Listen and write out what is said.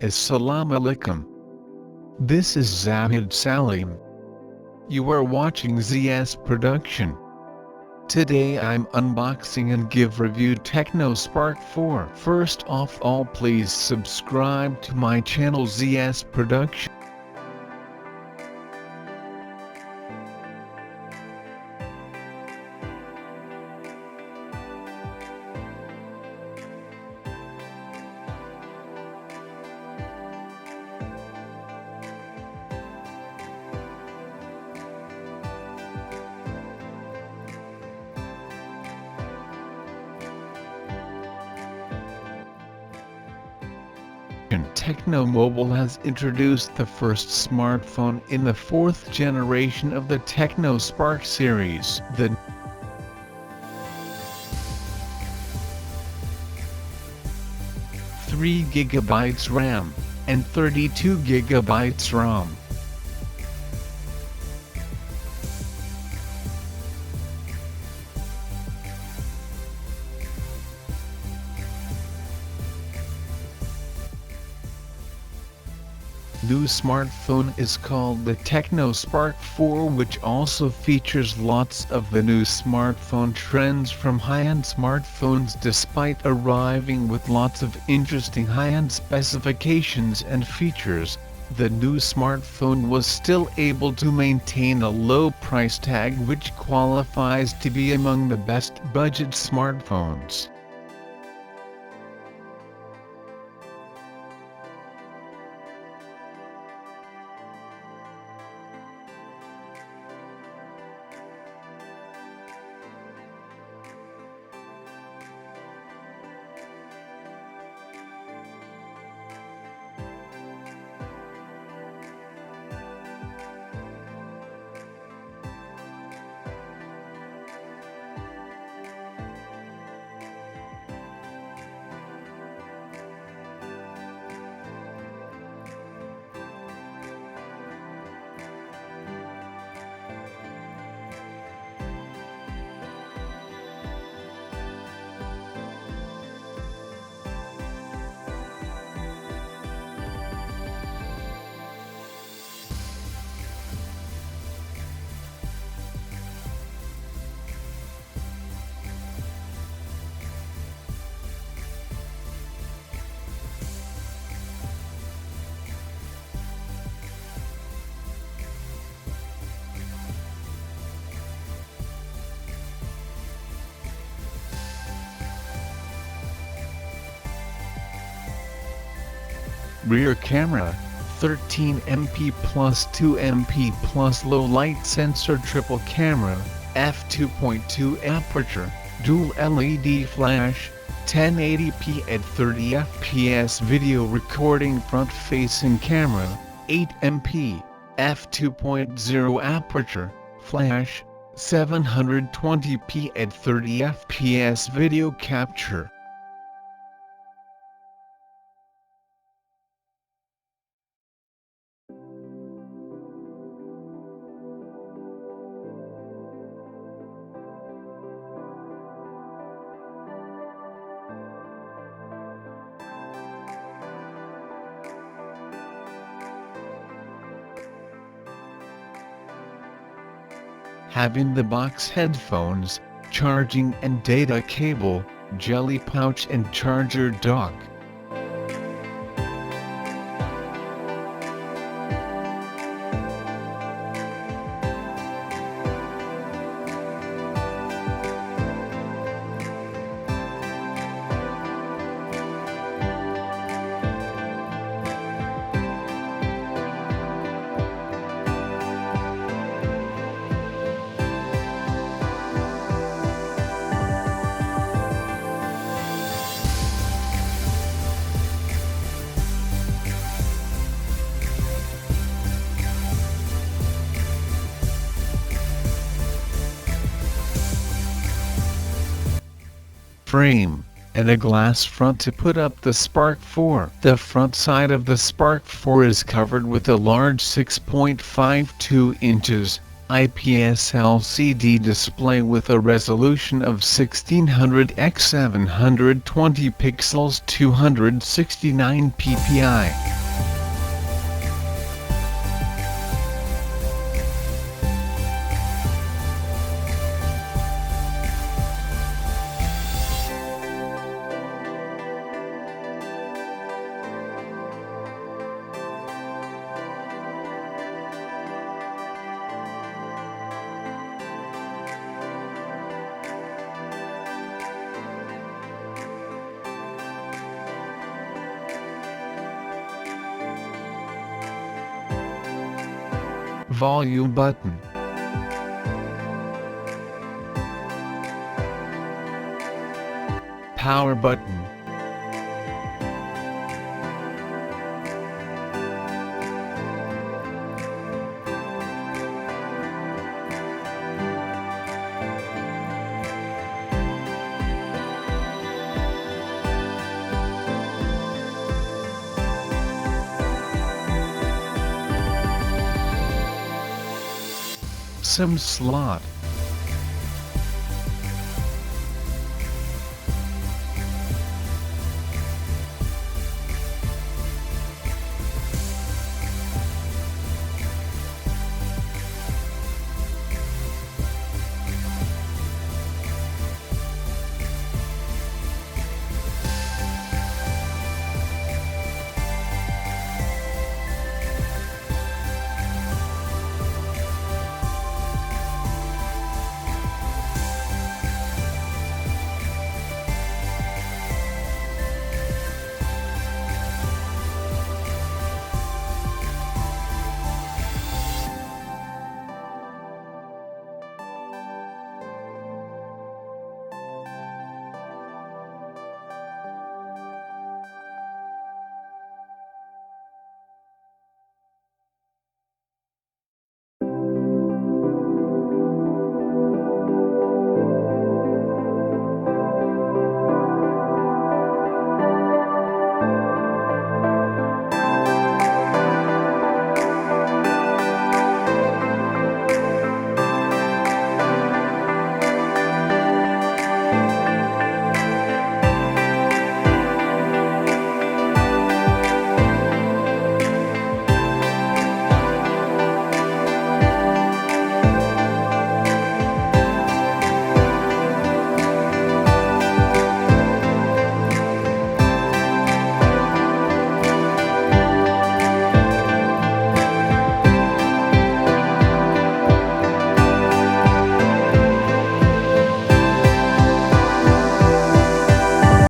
Assalamu alaikum. This is ZAHID Saleem. You are watching ZS Production. Today I'm unboxing and give review Tecno Spark 4. First of all, please subscribe to my channel ZS Production. Tecno Mobile has introduced the first smartphone in the fourth generation of the Tecno Spark series. The 3GB RAM and 32GB ROM. New smartphone is called the Tecno Spark 4, which also features lots of the new smartphone trends from high-end smartphones. Despite arriving with lots of interesting high-end specifications and features, the new smartphone was still able to maintain a low price tag, which qualifies to be among the best budget smartphones. Rear camera, 13MP plus 2MP plus low light sensor, triple camera, f2.2 aperture, dual LED flash, 1080p at 30fps video recording, front facing camera, 8MP, f2.0 aperture, flash, 720p at 30fps video capture. Having the box headphones, charging and data cable, jelly pouch and charger dock. Frame, and a glass front to put up the Spark 4. The front side of the Spark 4 is covered with a large 6.52 inches, IPS LCD display with a resolution of 1600 x 720 pixels 269 ppi. Volume button. Power button. SIM slot.